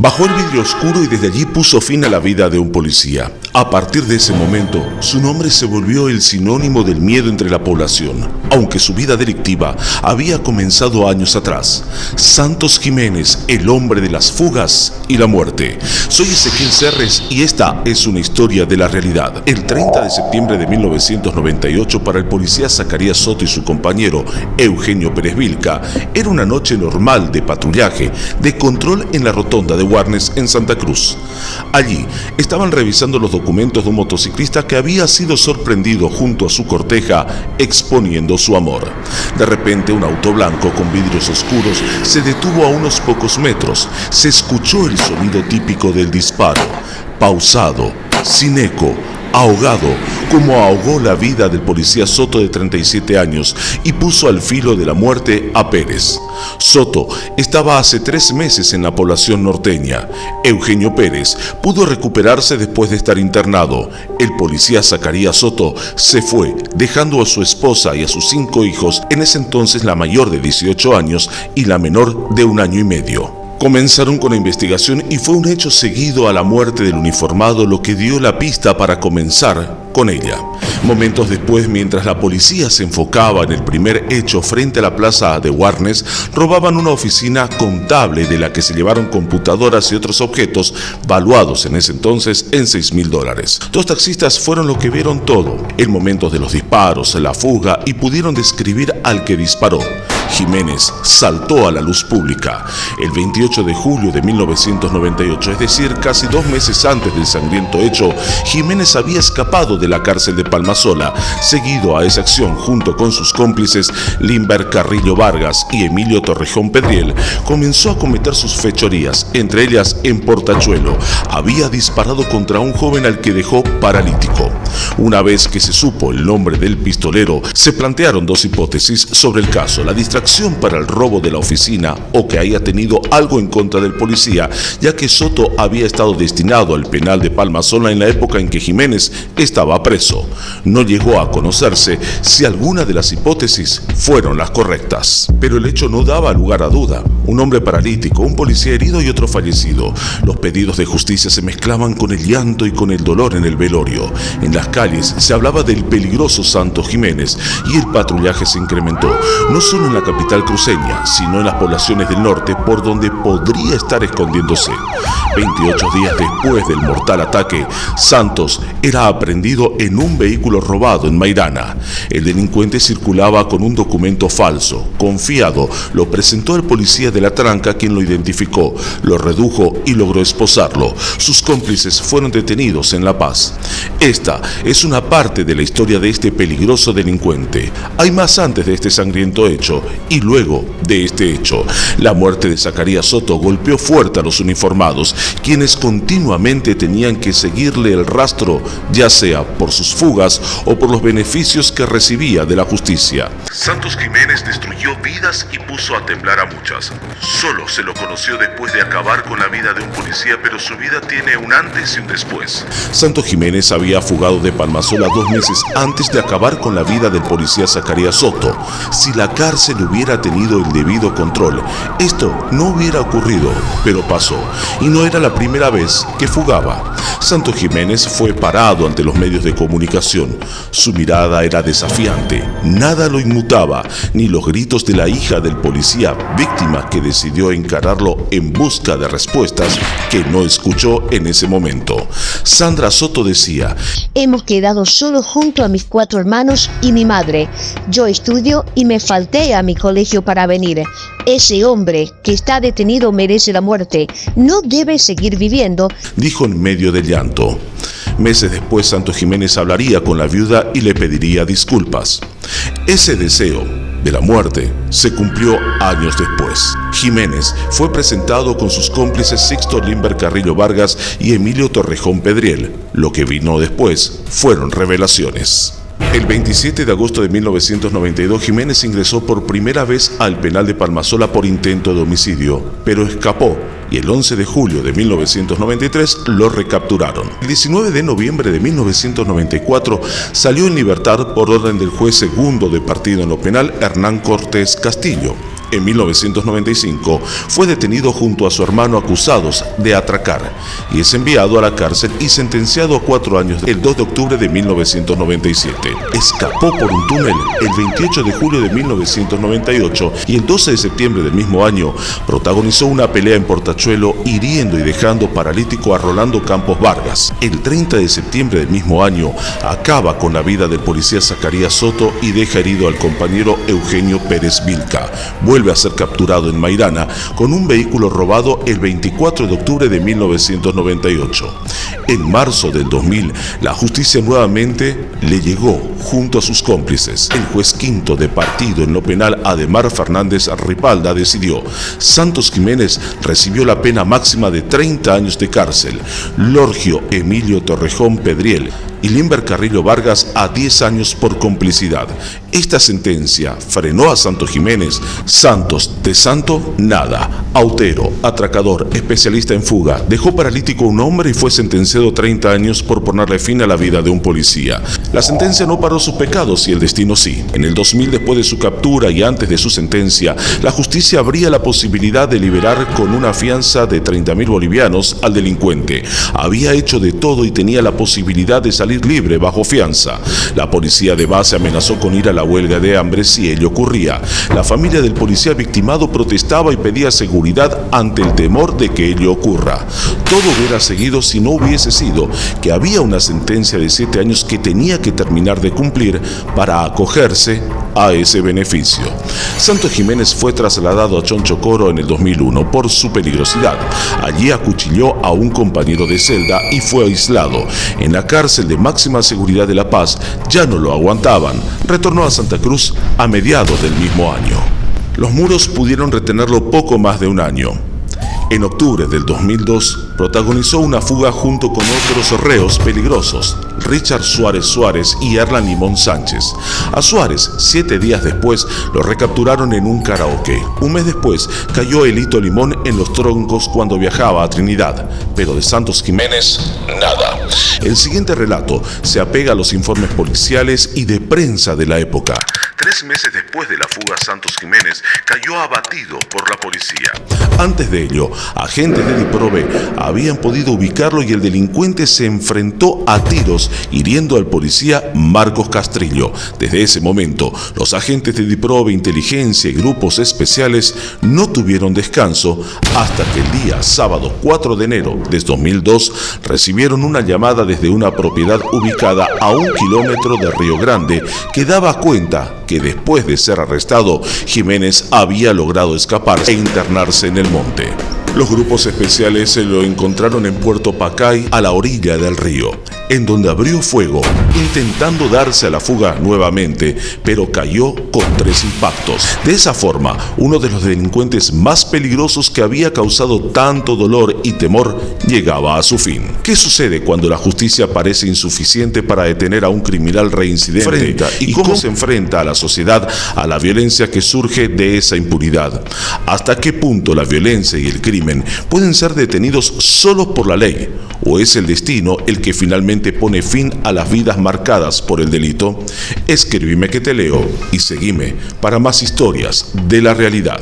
Bajó el vidrio oscuro y desde allí puso fin a la vida de un policía. A partir de ese momento, su nombre se volvió el sinónimo del miedo entre la población, aunque su vida delictiva había comenzado años atrás. Santos Jiménez, el hombre de las fugas y la muerte. Soy Ezequiel Serres y esta es una historia de la realidad. El 30 de septiembre de 1998 para el policía Zacarías Soto y su compañero Eugenio Pérez Vilca era una noche normal de patrullaje, de control en la rotonda de Warnes en Santa Cruz. Allí estaban revisando los documentos de un motociclista que había sido sorprendido junto a su corteja exponiendo su amor. De repente un auto blanco con vidrios oscuros se detuvo a unos pocos metros. Se escuchó el sonido típico del disparo, pausado, sin eco, ahogado, como ahogó la vida del policía Soto de 37 años y puso al filo de la muerte a Pérez. Soto estaba hace 3 meses en la población norteña. Eugenio Pérez pudo recuperarse después de estar internado. El policía Zacarías Soto se fue, dejando a su esposa y a sus 5 hijos, en ese entonces la mayor de 18 años y la menor de 1 año y medio. Comenzaron con la investigación y fue un hecho seguido a la muerte del uniformado lo que dio la pista para comenzar con ella. Momentos después, mientras la policía se enfocaba en el primer hecho frente a la plaza de Warnes, robaban una oficina contable de la que se llevaron computadoras y otros objetos valuados en ese entonces en $6,000. 2 taxistas fueron los que vieron todo, el momento de los disparos, la fuga y pudieron describir al que disparó. Jiménez saltó a la luz pública el 28 de julio de 1998, es decir, casi 2 meses antes del sangriento hecho. Jiménez había escapado de la cárcel de Palmasola. Seguido a esa acción, junto con sus cómplices Limber Carrillo Vargas y Emilio Torrejón Pedriel, comenzó a cometer sus fechorías, entre ellas en Portachuelo. Había disparado contra un joven al que dejó paralítico. Una vez que se supo el nombre del pistolero, se plantearon 2 hipótesis sobre el caso: la distracción para el robo de la oficina o que haya tenido algo en contra del policía, ya que Soto había estado destinado al penal de Palmasola en la época en que Jiménez estaba preso. No llegó a conocerse si alguna de las hipótesis fueron las correctas, pero el hecho no daba lugar a duda. Un hombre paralítico, un policía herido y otro fallecido. Los pedidos de justicia se mezclaban con el llanto y con el dolor en el velorio. En las calles se hablaba del peligroso Santos Jiménez y el patrullaje se incrementó, no solo en la capital cruceña, sino en las poblaciones del norte por donde podría estar escondiéndose. 28 días después del mortal ataque, Santos era aprehendido en un vehículo robado en Mairana. El delincuente circulaba con un documento falso. Confiado, lo presentó al policía de la tranca, quien lo identificó, lo redujo y logró esposarlo. Sus cómplices fueron detenidos en La Paz. Esta es una parte de la historia de este peligroso delincuente. Hay más antes de este sangriento hecho y luego de este hecho. La muerte de Zacarías Soto golpeó fuerte a los uniformados, quienes continuamente tenían que seguirle el rastro, ya sea por sus fugas o por los beneficios que recibía de la justicia. Santos Jiménez destruyó vidas y puso a temblar a muchas. Solo se lo conoció después de acabar con la vida de un policía, pero su vida tiene un antes y un después. Santos Jiménez había fugado de Palmasola 2 meses antes de acabar con la vida del policía Zacarías Soto. Si la cárcel hubiera tenido el debido control, esto no hubiera ocurrido, pero pasó, y no era la primera vez que fugaba. Santos Jiménez fue parado ante los medios de comunicación. Su mirada era desafiante, nada lo inmutaba, ni los gritos de la hija del policía víctima, que decidió encararlo en busca de respuestas que no escuchó en ese momento. Sandra Soto decía: hemos quedado solos junto a mis 4 hermanos y mi madre. Yo estudio y me falté a mi colegio para venir. Ese hombre que está detenido merece la muerte. No debe seguir viviendo, dijo en medio del llanto. Meses después, Santos Jiménez hablaría con la viuda y le pediría disculpas. Ese deseo de la muerte se cumplió años después. Jiménez fue presentado con sus cómplices Sixto Limber Carrillo Vargas y Emilio Torrejón Pedriel. Lo que vino después fueron revelaciones. El 27 de agosto de 1992, Jiménez ingresó por primera vez al penal de Palmasola por intento de homicidio, pero escapó y el 11 de julio de 1993 lo recapturaron. El 19 de noviembre de 1994 salió en libertad por orden del juez segundo de partido en lo penal, Hernán Cortés Castillo. En 1995 fue detenido junto a su hermano acusados de atracar y es enviado a la cárcel y sentenciado a 4 años el 2 de octubre de 1997. Escapó por un túnel el 28 de julio de 1998 y el 12 de septiembre del mismo año protagonizó una pelea en Portachuelo hiriendo y dejando paralítico a Rolando Campos Vargas. El 30 de septiembre del mismo año acaba con la vida del policía Zacarías Soto y deja herido al compañero Eugenio Pérez Vilca. Vuelve a ser capturado en Mairana con un vehículo robado el 24 de octubre de 1998. En marzo del 2000, la justicia nuevamente le llegó junto a sus cómplices. El juez quinto de partido en lo penal, Ademar Fernández Ripalda, decidió: Santos Jiménez recibió la pena máxima de 30 años de cárcel, Lorgio Emilio Torrejón Pedriel y Limber Carrillo Vargas a 10 años por complicidad. Esta sentencia frenó a Santos Jiménez. Santos, de santo, nada. Autero, atracador, especialista en fuga, dejó paralítico a un hombre y fue sentenciado a 30 años por ponerle fin a la vida de un policía. La sentencia no paró sus pecados y el destino sí. En el 2000, después de su captura y antes de su sentencia, la justicia abría la posibilidad de liberar con una fianza de 30.000 bolivianos al delincuente. Había hecho de todo y tenía la posibilidad de salir libre bajo fianza. La policía de base amenazó con ir a la huelga de hambre si ello ocurría. La familia del policía victimado protestaba y pedía seguridad ante el temor de que ello ocurra. Todo hubiera seguido si no hubiese sido que había una sentencia de 7 años que tenía que terminar de cumplir para acogerse a ese beneficio. Santos Jiménez fue trasladado a Chonchocoro en el 2001 por su peligrosidad. Allí acuchilló a un compañero de celda y fue aislado. En la cárcel de máxima seguridad de La Paz ya no lo aguantaban. Retornó a Santa Cruz a mediados del mismo año. Los muros pudieron retenerlo poco más de un año. En octubre del 2002 protagonizó una fuga junto con otros reos peligrosos, Richard Suárez y Erlan Limón Sánchez. A Suárez, 7 días después, lo recapturaron en un karaoke. Un mes después cayó Elito Limón en Los Troncos cuando viajaba a Trinidad, pero de Santos Jiménez, nada. El siguiente relato se apega a los informes policiales y de prensa de la época. 3 meses después de la fuga, Santos Jiménez cayó abatido por la policía. Antes de ello, agentes de DIPROVE habían podido ubicarlo y el delincuente se enfrentó a tiros, hiriendo al policía Marcos Castrillo. Desde ese momento, los agentes de DIPROVE, inteligencia y grupos especiales no tuvieron descanso hasta que el día sábado 4 de enero de 2002 recibieron una llamada desde una propiedad ubicada a 1 kilómetro de Río Grande que daba cuenta que después de ser arrestado, Jiménez había logrado escapar e internarse en el monte. Los grupos especiales se lo encontraron en Puerto Pacay, a la orilla del río, en donde abrió fuego, intentando darse a la fuga nuevamente, pero cayó con 3 impactos. De esa forma, uno de los delincuentes más peligrosos que había causado tanto dolor y temor llegaba a su fin. ¿Qué sucede cuando la justicia parece insuficiente para detener a un criminal reincidente? ¿Y cómo se enfrenta a la sociedad a la violencia que surge de esa impunidad? ¿Hasta qué punto la violencia y el crimen pueden ser detenidos solo por la ley? ¿O es el destino el que finalmente pone fin a las vidas marcadas por el delito? Escríbeme que te leo y seguime para más historias de la realidad.